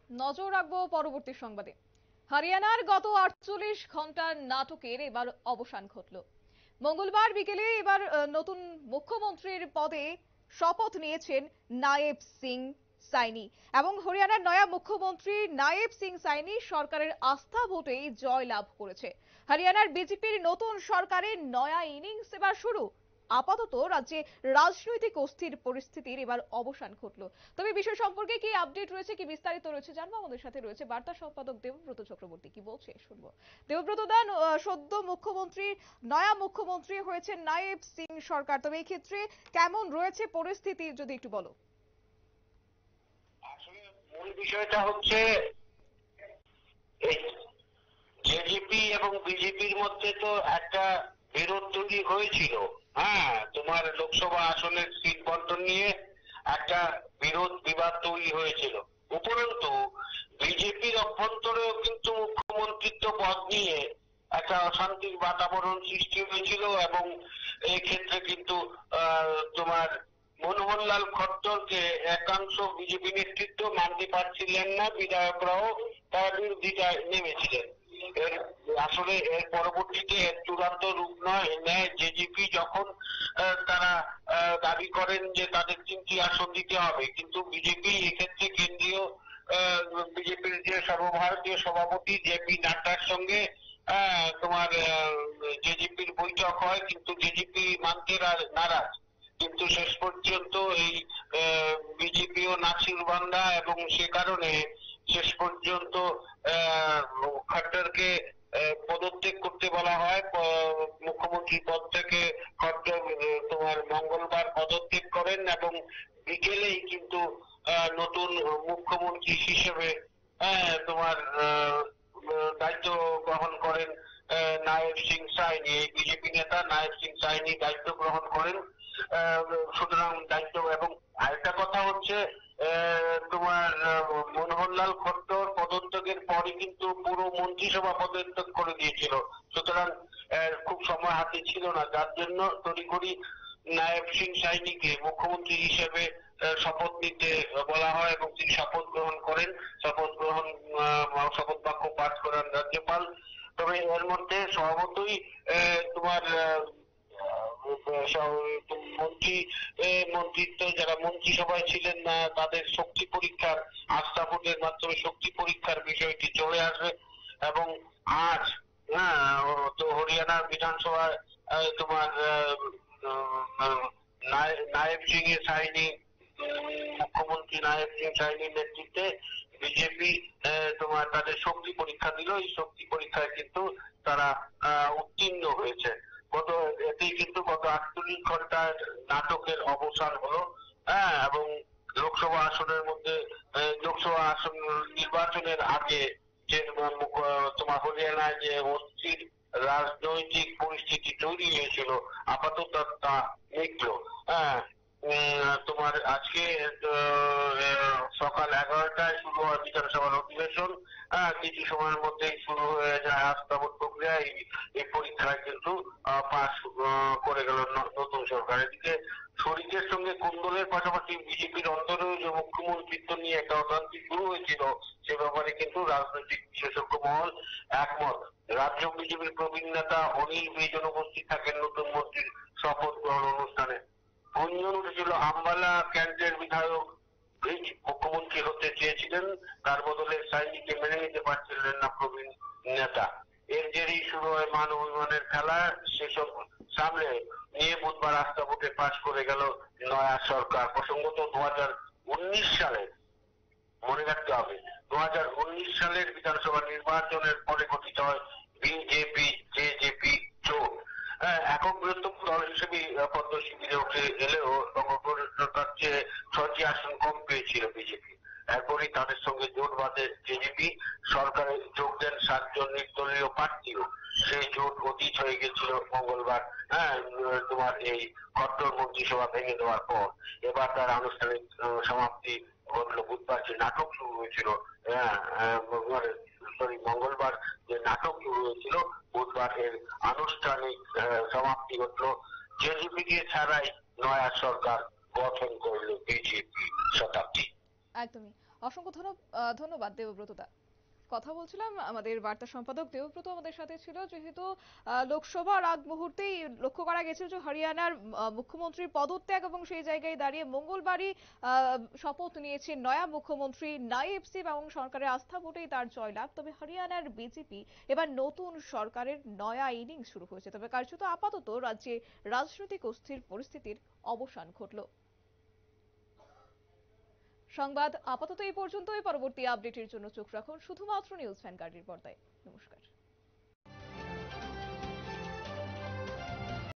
নজর রাখবো পরবর্তী সংবাদে। হরিয়ানার গত 48 ঘন্টার নাটকের এবার অবসান ঘটল। মঙ্গলবার বিকেলে এবার নতুন মুখ্যমন্ত্রীর পদে শপথ নিয়েছেন নায়েব সিং সাইনি এবং হরিয়ানার নয়া মুখ্যমন্ত্রী নায়েব সিং সাইনি সরকারের আস্থা ভোটেই জয় লাভ করেছে। হরিয়ানার বিজেপির নতুন সরকারের নয়া ইনিংস এবার শুরু। আপাতত রাজ্যে রাজনৈতিক অস্থির পরিস্থিতির এবার অবসান ঘটল। তবে বিষয় সম্পর্কে কি আপডেট রয়েছে, কি বিস্তারিত রয়েছে জানবো। আমাদের সাথে রয়েছে বার্তা সম্পাদক দেবব্রত চক্রবর্তী, কি বলছে শুনবো। দেবব্রত দা, সদ্য মুখ্যমন্ত্রী নয়া মুখ্যমন্ত্রী হয়েছেন নায়েব সিং সরকার, তবে এই ক্ষেত্রে কেমন রয়েছে পরিস্থিতি যদি একটু বলো। আসলে মূল বিষয়টা হচ্ছে এই জেজেপি এবং বিজেপির মধ্যে তো একটা বিরোধ তৈরি হয়েছিল। হ্যাঁ, তোমার লোকসভা আসনের সিট বন্টন নিয়ে একটা বিবাদ তৈরি হয়েছিল। উপরন্তু বিজেপির অভ্যন্তরেও কিন্তু মুখ্যমন্ত্রিত্ব পদ নিয়ে একটা অশান্তির বাতাবরণ সৃষ্টি হয়েছিল এবং এই ক্ষেত্রে কিন্তু তোমার মনোহরলাল খট্টরকে একাংশ বিজেপি নেতৃত্ব মানতে পারছিলেন না, বিধায়করাও তার বিরোধিতায় নেমেছিলেন। আসলে এর পরবর্তীতে চূড়ান্ত রূপ নেয় জেজেপি যখন তারা দাবি করেন যে তাদের 3টি আসন দিতে হবে, কিন্তু বিজেপি এক্ষেত্রে কেন্দ্রীয় বিজেপির যে সর্বভারতীয় সভাপতি জেপি নাড্ডার সঙ্গে তোমার জেজেপির বৈঠক হয়, কিন্তু জেজেপি মানতে নারাজ। কিন্তু শেষ পর্যন্ত এই বিজেপি ও নাসির বান্দা এবং সে কারণে শেষ পর্যন্ত খট্টরকে পদত্যাগ করতে বলা হয়। মুখ্যমন্ত্রী পদ থেকে খট্টর তোমার মঙ্গলবার পদত্যাগ করেন এবং বিকেলেই কিন্তু নতুন মুখ্যমন্ত্রী হিসেবে তোমার দায়িত্ব গ্রহণ করেন নায়েব সিং সাইনি। এই বিজেপি নেতা নায়েব সিং সাইনি দায়িত্ব গ্রহণ করেন। সুতরাং দায়িত্ব এবং আরেকটা কথা হচ্ছে তোমার মনোহরলাল খট্টর পদত্যাগের পরই কিন্তু পুরো মন্ত্রিসভা পদত্যাগ করে দিয়েছিল। সুতরাং খুব সময় হাতে ছিল না, যার জন্য তড়িঘড়ি নায়েব সিং সাইনিকে মুখ্যমন্ত্রী হিসেবে শপথ নিতে বলা হয় এবং তিনি শপথ গ্রহণ করেন। শপথ বাক্য পাঠ করেন রাজ্যপাল। তবে এর মধ্যে স্বভাবতই তোমার মন্ত্রিত্ব যারা মন্ত্রিসভায় ছিলেন না তাদের শক্তি পরীক্ষার, আস্থা ভোটের মাধ্যমে শক্তি পরীক্ষার বিষয়টি চলে আসবে। এবং আজ তো হরিয়ানা বিধানসভায় তোমার নায়েব সিং এর সাইনি মুখ্যমন্ত্রী নায়েব সিং সাইনির নেতৃত্বে বিজেপি তোমার তাদের শক্তি পরীক্ষা দিল। এই শক্তি পরীক্ষায় কিন্তু তারা উত্তীর্ণ হয়েছে। এতেই কিন্তু গত 48 ঘন্টার নাটকের অবসান হলো। এবং লোকসভা আসনের মধ্যে লোকসভা আসন নির্বাচনের আগে যে তোমার হরিয়ানায় যে অস্থির রাজনৈতিক পরিস্থিতি তৈরি হয়েছিল আপাতত তা মিটলো। তোমার আজকে সকাল 11টায় শুরু হয় বিধানসভার অধিবেশন। কিছু সময়ের মধ্যেই শুরু হয়ে যায় আস্থা ভোট প্রক্রিয়া। এই পরীক্ষায় কিন্তু পাস করে গেল নতুন সরকার। এদিকে শরিকের সঙ্গে কুন্দলের পাশাপাশি বিজেপির অন্তরেও যে মুখ্যমন্ত্রিত্ব নিয়ে একটা অশান্তি শুরু হয়েছিল সে ব্যাপারে কিন্তু রাজনৈতিক বিশেষজ্ঞ মহল একমত। রাজ্য বিজেপির প্রবীণ নেতা অনিল বেজন উপস্থিত থাকেন নতুন মন্ত্রীর শপথ গ্রহণ অনুষ্ঠানে। গুঞ্জন উঠেছিল আম্বালা ক্যান্টের বিধায়ক মুখ্যমন্ত্রী হতে চেয়েছিলেন, তার বদলে সাইনিকে মেনে নিতে পারছিলেন না প্রবীণ নেতা। এর জেরেই শুরু হয় মান অভিমানের খেলা। সেসব সামলে নিয়ে বুধবার আস্থা ভোটে পাশ করে গেল নয়া সরকার। প্রসঙ্গত 2019 সালে মনে রাখতে হবে 2019 সালের বিধানসভা নির্বাচনের পরে গঠিত হয় বিজেপি জেজেপি জোট। একক বৃহত্তম দল হিসেবে পদ্মশিবিরে উঠে এলেও তার চেয়ে 6টি আসন কম পেয়েছিল বিজেপি। এরপরই তাদের সঙ্গে জোট বাঁধে জেজেপি। সরকারে যোগ দেন 7 জন নির্দলীয় প্রার্থীও। সেই জোট অতীত হয়ে গেছিল মঙ্গলবার তোমার এই খট্টর মন্ত্রিসভা ভেঙে দেওয়ার পর। এবার তার আনুষ্ঠানিক সমাপ্তি ঘটলো বুধবার। যে নাটক শুরু হয়েছিল মঙ্গলবার যে নাটক শুরু হয়েছিল বুধবার এর আনুষ্ঠানিক সমাপ্তি ঘটলো। জেজেপি কে ছাড়াই নয়া সরকার গঠন করলো বিজেপি। শতাব্দী। একদমই। অসংখ্য ধন্যবাদ দেবব্রত দা। কথা বলছিলাম, আমাদের বার্তা সম্পাদক দেবব্রত আমাদের সাথে ছিল। যেহেতু লোকসভার আগ মুহূর্তেই লক্ষ্য করা গেছে যে হরিয়ানার মুখ্যমন্ত্রীর পদত্যাগ এবং সেই জায়গায় দাঁড়িয়ে মঙ্গলবারই শপথ নিয়েছেন নয়া মুখ্যমন্ত্রী নায়েব সিং এবং সরকারের আস্থা ভোটেই তার জয়লাভ। তবে হরিয়ানার বিজেপি এবার নতুন সরকারের নয়া ইনিংস শুরু হয়েছে। তবে কার্যত আপাতত রাজ্যে রাজনৈতিক অস্থির পরিস্থিতির অবসান ঘটল। সংবাদ আপাতত এই পর্যন্তই। পরবর্তী আপডেটের জন্য চোখ রাখুন শুধুমাত্র নিউজ ভ্যানগার্ডের পর্দায়। নমস্কার।